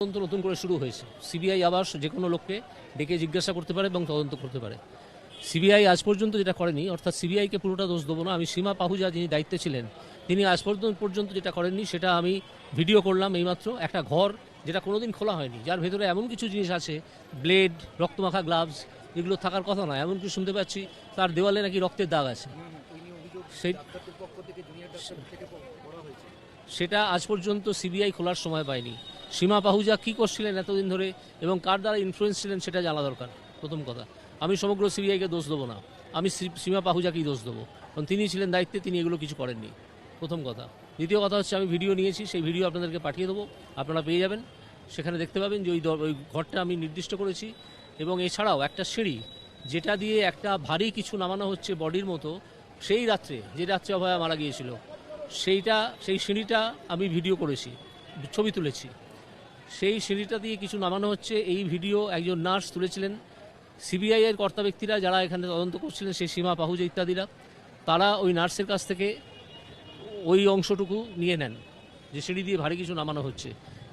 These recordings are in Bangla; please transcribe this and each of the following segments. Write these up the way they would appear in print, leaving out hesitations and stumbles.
তদন্ত নতুন করে শুরু হয়েছে। সিবিআই আবার যে কোনো লোককে ডেকে জিজ্ঞাসা করতে পারে এবং তদন্ত করতে পারে। সিবিআই আজ পর্যন্ত যেটা করেনি, অর্থাৎ সিবিআইকে পুরোটা দোষ দেবো না, আমি সীমা পাহুজা যিনি দায়িত্বে ছিলেন তিনি আজ পর্যন্ত যেটা করেননি সেটা আমি ভিডিও করলাম এইমাত্র। একটা ঘর যেটা কোনোদিন খোলা হয়নি, যার ভেতরে এমন কিছু জিনিস আছে, ব্লেড, রক্তমাখা গ্লাভস, এগুলো থাকার কথা নয়। এমনকি শুনতে পাচ্ছি তার দেওয়ালে নাকি রক্তের দাগ আছে। সেটা আজ পর্যন্ত সিবিআই খোলার সময় পায়নি। সীমা পাহুজা কী করছিলেন এতদিন ধরে এবং কার দ্বারা ইনফ্লুয়েন্স ছিলেন সেটা জানা দরকার। প্রথম কথা, আমি সমগ্র সিবিআইকে দোষ দেবো না, আমি সীমা পাহুজাকেই দোষ দেবো, কারণ তিনি ছিলেন দায়িত্বে, তিনি এগুলো কিছু করেননি। প্রথম কথা। দ্বিতীয় কথা হচ্ছে, আমি ভিডিও নিয়েছি, সেই ভিডিও আপনাদেরকে পাঠিয়ে দেবো, আপনারা পেয়ে যাবেন। সেখানে দেখতে পাবেন যে ওই ঘরটা আমি নির্দিষ্ট করেছি। এবং এছাড়াও একটা সিঁড়ি যেটা দিয়ে একটা ভারী কিছু নামানো হচ্ছে বডির মতো, সেই রাত্রে যে রাত্রে অভয়া মারা গিয়েছিল, সেই সিঁড়িটা আমি ভিডিও করেছি, ছবি তুলেছি। সেই সিঁড়িটা দিয়ে কিছু নামানো হচ্ছে, এই ভিডিও একজন নার্স তুলেছিলেন। সিবিআইয়ের কর্তা ব্যক্তিরা যারা এখানে তদন্ত করছিলেন, সেই সীমা পাহুজা ইত্যাদিরা, তারা ওই নার্সের কাছ থেকে ওই অংশটুকু নিয়ে নেন যে সিঁড়ি দিয়ে ভারী কিছু নামানো হচ্ছে,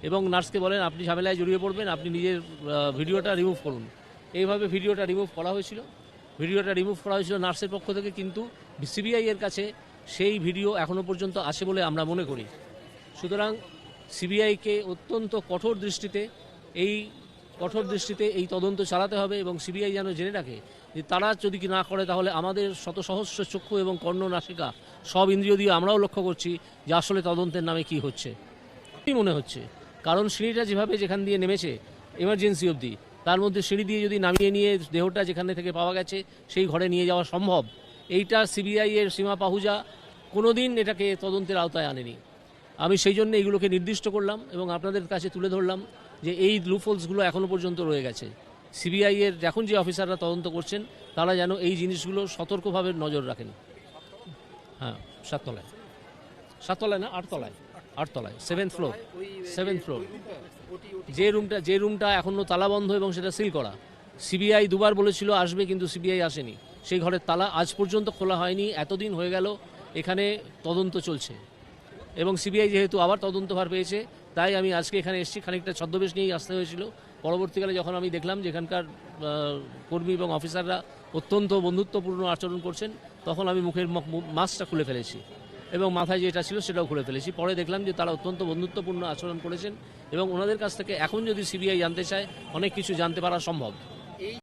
এবং নার্সকে বলেন আপনি ঝামেলায় জড়িয়ে পড়বেন, আপনি নিজের ভিডিওটা রিমুভ করুন। এইভাবে ভিডিওটা রিমুভ করা হয়েছিল। নার্সের পক্ষ থেকে, কিন্তু সিবিআইয়ের কাছে সেই ভিডিও এখনও পর্যন্ত আছে বলে আমরা মনে করি। সুতরাং সিবিআইকে অত্যন্ত কঠোর দৃষ্টিতে এই তদন্ত চালাতে হবে, এবং সিবিআই যেন জেনে রাখে যে তারা যদি না করে তাহলে আমাদের শত সহস্র চক্ষু এবং কর্ণ নাসিকা সব ইন্দ্রিয় দিয়ে আমরাও লক্ষ্য করছি যে আসলে তদন্তের নামে কি হচ্ছে। কি মনে হচ্ছে, কারণ সিঁড়িটা যেখান দিয়ে নেমেছে এমার্জেন্সি অবধি, তার মধ্যে সিঁড়ি দিয়ে যদি নামিয়ে নিয়ে দেহটা যেখানে থেকে পাওয়া গেছে সেই ঘরে নিয়ে যাওয়া সম্ভব, এইটা সিবিআইয়ের সীমা পাহুজা কোনোদিন এটাকে তদন্তের আওতায় আনেনি। আমি সেই জন্য এইগুলোকে নির্দিষ্ট করলাম এবং আপনাদের কাছে তুলে ধরলাম যে এই লুপহোলসগুলো এখনও পর্যন্ত রয়ে গেছে। সিবিআইয়ের এখন যে অফিসাররা তদন্ত করছেন তারা যেন এই জিনিসগুলো সতর্কভাবে নজর রাখেন। হ্যাঁ, সাততলায় না, আটতলায়, সেভেন্থ ফ্লোর। যে রুমটা এখনও তালা বন্ধ এবং সেটা সিল করা। সিবিআই দুবার বলেছিল আসবে, কিন্তু সিবিআই আসেনি। সেই ঘরের তালা আজ পর্যন্ত খোলা হয়নি। এতদিন হয়ে গেল এখানে তদন্ত চলছে, এবং সিবিআই যেহেতু আবার তদন্তভার পেয়েছে, তাই আমি আজকে এখানে এসেছি। খানিকটা ছদ্মবেশ নিয়েই আসতে হয়েছিল। পরবর্তীকালে যখন আমি দেখলাম যে এখানকার কর্মী এবং অফিসাররা অত্যন্ত বন্ধুত্বপূর্ণ আচরণ করছেন, তখন আমি মুখের মাস্কটা খুলে ফেলেছি এবং মাথায় যেটা ছিল সেটাও খুলে ফেলেছি। পরে দেখলাম যে তারা অত্যন্ত বন্ধুত্বপূর্ণ আচরণ করেছেন, এবং ওনাদের কাছ থেকে এখন যদি সিবিআই জানতে চায় অনেক কিছু জানতে পারা সম্ভব।